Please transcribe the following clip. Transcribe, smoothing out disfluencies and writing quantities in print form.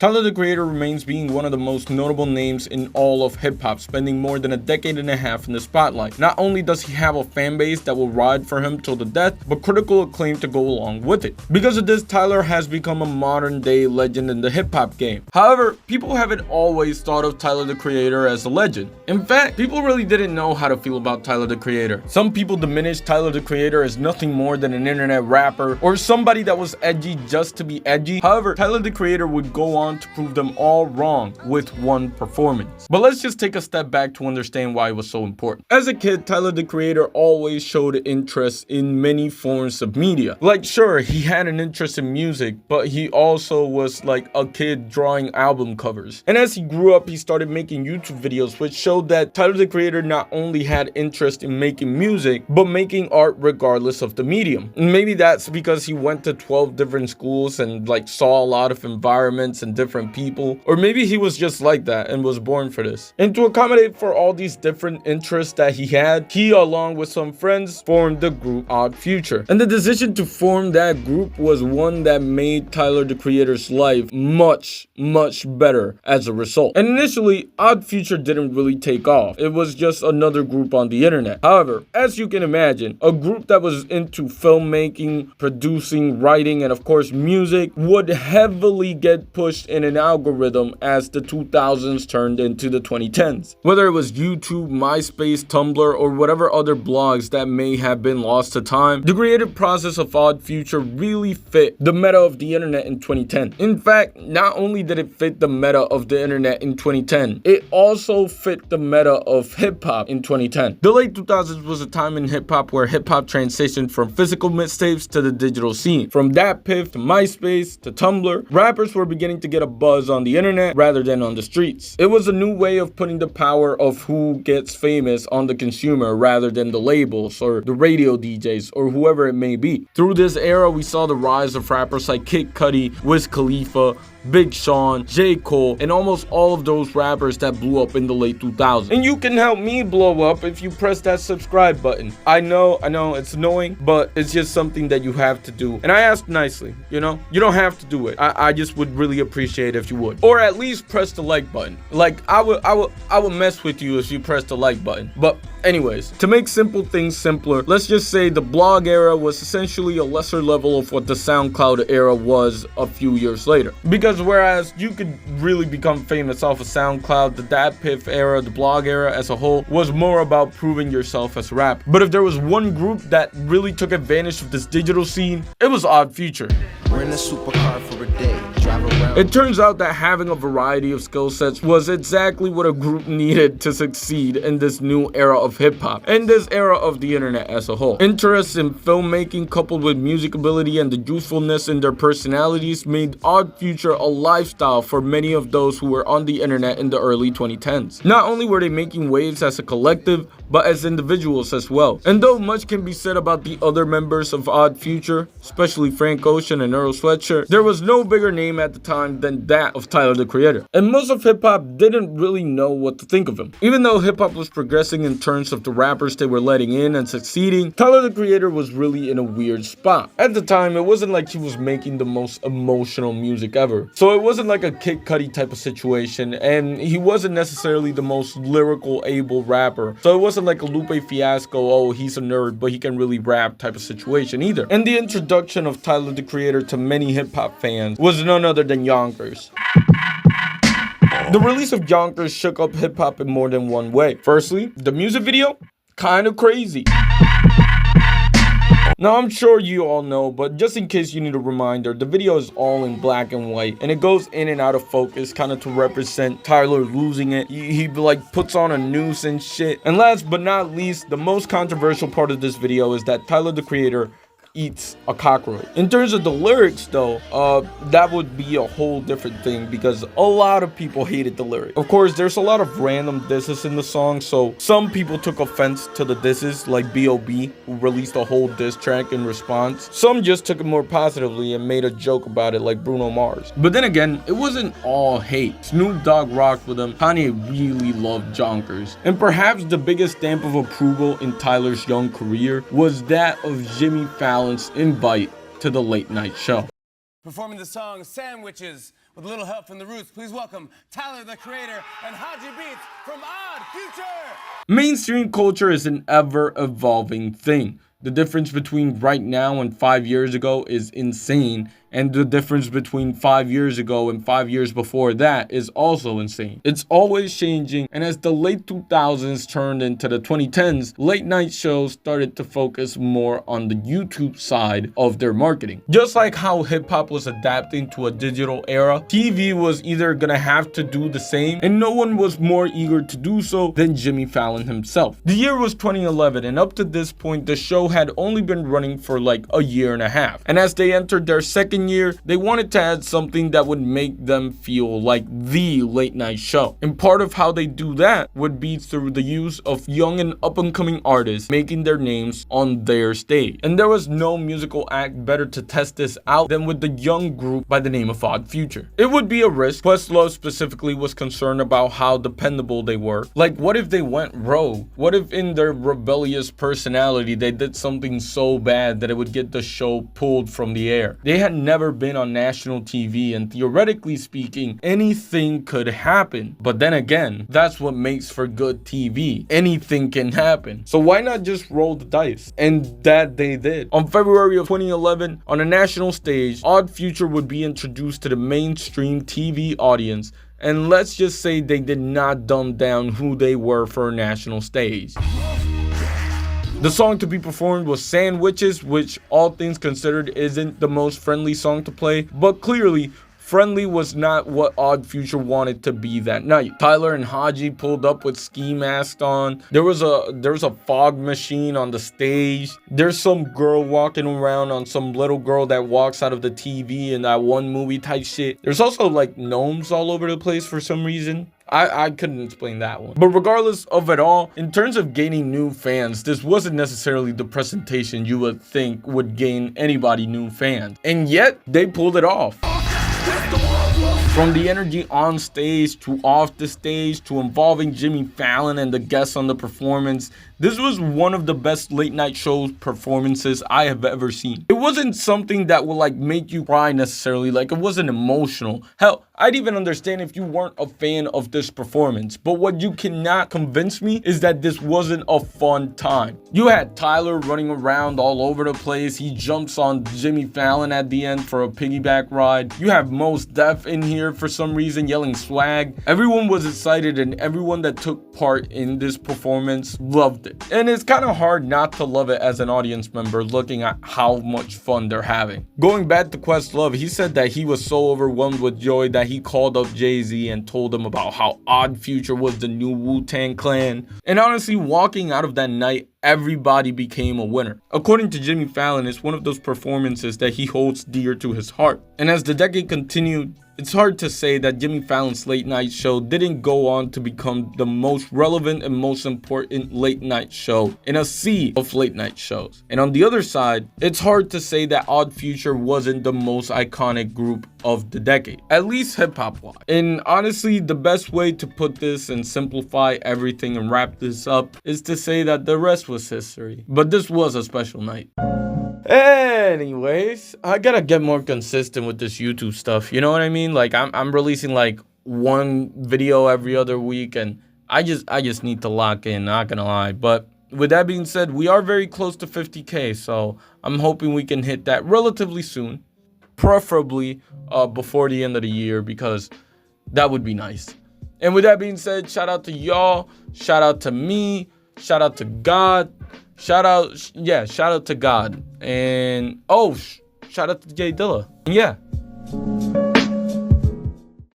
Tyler, the Creator, remains being one of the most notable names in all of hip-hop, spending more than a decade and a half in the spotlight. Not only does he have a fan base that will ride for him till the death, but critical acclaim to go along with it. Because of this, Tyler has become a modern-day legend in the hip-hop game. However, people haven't always thought of Tyler, the Creator as a legend. In fact, people really didn't know how to feel about Tyler, the Creator. Some people diminished Tyler, the Creator as nothing more than an internet rapper or somebody that was edgy just to be edgy. However, Tyler, the Creator would go on to prove them all wrong with one performance. But let's just take a step back to understand why it was so important. As a kid, Tyler, the Creator always showed interest in many forms of media. Like, sure, he had an interest in music, but he also was like a kid drawing album covers. And as he grew up, he started making YouTube videos, which showed that Tyler, the Creator, not only had interest in making music, but making art regardless of the medium. And maybe that's because he went to 12 different schools and like saw a lot of environments and different people, or maybe he was just like that and was born for this. And to accommodate for all these different interests that he had, he, along with some friends, formed the group Odd Future. And the decision to form that group was one that made Tyler, the Creator's life much better as a result. And initially, Odd Future didn't really take off. It was just another group on the internet. However, as you can imagine, a group that was into filmmaking, producing, writing, and of course music would heavily get pushed in an algorithm as the 2000s turned into the 2010s. Whether it was YouTube, MySpace, Tumblr, or whatever other blogs that may have been lost to time, the creative process of Odd Future really fit the meta of the internet in 2010. In fact, not only did it fit the meta of the internet in 2010, it also fit the meta of hip-hop in 2010. The late 2000s was a time in hip-hop where hip-hop transitioned from physical mixtapes to the digital scene. From DatPiff to MySpace to Tumblr, rappers were beginning to get a buzz on the internet rather than on the streets. It was a new way of putting the power of who gets famous on the consumer rather than the labels or the radio DJs or whoever it may be. Through this era, we saw the rise of rappers like Kid Cudi, Wiz Khalifa, Big Sean, J. Cole, and almost all of those rappers that blew up in the late 2000s. And you can help me blow up if you press that subscribe button. I know, it's annoying, but it's just something that you have to do. And I ask nicely, you know? You don't have to do it. I just would really appreciate if you would. Or at least press the like button. Like, I would mess with you if you press the like button. But anyways, to make simple things simpler, let's just say the blog era was essentially a lesser level of what the SoundCloud era was a few years later. Because whereas you could really become famous off of SoundCloud, the DatPiff era, the blog era as a whole, was more about proving yourself as a rapper. But if there was one group that really took advantage of this digital scene, it was Odd Future. We're in a supercar for a day. It turns out that having a variety of skill sets was exactly what a group needed to succeed in this new era of hip-hop and this era of the internet as a whole. Interest in filmmaking coupled with music ability and the youthfulness in their personalities made Odd Future a lifestyle for many of those who were on the internet in the early 2010s. Not only were they making waves as a collective, but as individuals as well. And though much can be said about the other members of Odd Future, especially Frank Ocean and Earl Sweatshirt, there was no bigger name at the time than that of Tyler, the Creator. And most of hip-hop didn't really know what to think of him. Even though hip-hop was progressing in terms of the rappers they were letting in and succeeding, Tyler, the Creator was really in a weird spot. At the time, it wasn't like he was making the most emotional music ever. So it wasn't like a Kid Cudi type of situation, and he wasn't necessarily the most lyrical, able rapper. So it wasn't like a Lupe Fiasco, oh, he's a nerd, but he can really rap type of situation either. And the introduction of Tyler, the Creator to many hip-hop fans was none other than Yonkers. The release of Yonkers shook up hip-hop in more than one way. Firstly, the music video, kind of crazy. Now, I'm sure you all know, but just in case you need a reminder, the video is all in black and white, and it goes in and out of focus, kind of to represent Tyler losing it. He like puts on a noose and shit. And last but not least, the most controversial part of this video is that Tyler, the Creator, eats a cockroach. In terms of the lyrics though, that would be a whole different thing because a lot of people hated the lyrics. Of course, there's a lot of random disses in the song, so some people took offense to the disses, like B.O.B., who released a whole diss track in response. Some just took it more positively and made a joke about it, like Bruno Mars. But then again, it wasn't all hate. Snoop Dogg rocked with him. Kanye really loved Yonkers. And perhaps the biggest stamp of approval in Tyler's young career was that of Jimmy Fallon's invite to the late night show. Performing the song Sandwiches With a little help from the Roots, please welcome Tyler, the Creator, and Haji Beats from Odd Future! Mainstream culture is an ever-evolving thing. The difference between right now and 5 years ago is insane, and the difference between 5 years ago and 5 years before that is also insane. It's always changing, and as the late 2000s turned into the 2010s, late night shows started to focus more on the YouTube side of their marketing. Just like how hip-hop was adapting to a digital era, TV was either gonna have to do the same, and no one was more eager to do so than Jimmy Fallon himself. The year was 2011, and up to this point, the show had only been running for like a year and a half. And as they entered their second year, they wanted to add something that would make them feel like the late night show. And part of how they do that would be through the use of young and up-and-coming artists making their names on their stage. And there was no musical act better to test this out than with the young group by the name of Odd Future. It would be a risk. Questlove specifically was concerned about how dependable they were. Like, what if they went rogue? What if in their rebellious personality they did something so bad that it would get the show pulled from the air? They had never been on national TV, and theoretically speaking, anything could happen. But then again, that's what makes for good TV. Anything can happen. So why not just roll the dice? And that they did. On February of 2011, on a national stage, Odd Future would be introduced to the mainstream TV audience. And let's just say they did not dumb down who they were for a national stage. The song to be performed was Sandwiches, which all things considered isn't the most friendly song to play, but clearly friendly was not what Odd Future wanted to be that night. Tyler and Haji pulled up with ski masks on. There was a fog machine on the stage. There's some girl walking around on some little girl that walks out of the TV in that one movie type shit. There's also like gnomes all over the place for some reason. I couldn't explain that one. But regardless of it all, in terms of gaining new fans, this wasn't necessarily the presentation you would think would gain anybody new fans. And yet, they pulled it off. From the energy on stage to off the stage to involving Jimmy Fallon and the guests on the performance, this was one of the best late night show performances I have ever seen. It wasn't something that would like make you cry necessarily, like it wasn't emotional. Hell, I'd even understand if you weren't a fan of this performance, but what you cannot convince me is that this wasn't a fun time. You had Tyler running around all over the place. He jumps on Jimmy Fallon at the end for a piggyback ride. You have Mos Def in here for some reason yelling swag. Everyone was excited, and everyone that took part in this performance loved it. And it's kind of hard not to love it as an audience member looking at how much fun they're having. Going back to Questlove, he said that he was so overwhelmed with joy that he called up Jay-Z and told him about how Odd Future was the new Wu-Tang Clan. And honestly, walking out of that night, everybody became a winner. According to Jimmy Fallon, it's one of those performances that he holds dear to his heart. And as the decade continued, it's hard to say that Jimmy Fallon's late night show didn't go on to become the most relevant and most important late night show in a sea of late night shows. And on the other side, it's hard to say that Odd Future wasn't the most iconic group of the decade, at least hip-hop wise. And honestly, the best way to put this and simplify everything and wrap this up is to say that the rest was history. But this was a special night. Anyways, I gotta get more consistent with this YouTube stuff. You know what I mean? Like I'm releasing like one video every other week, and I just need to lock in, not gonna lie. But with that being said, we are very close to 50K, so I'm hoping we can hit that relatively soon, preferably before the end of the year, because that would be nice. And with that being said, shout out to y'all, shout out to me, shout out to God. Shout out to God. And shout out to Jay Dilla. And yeah,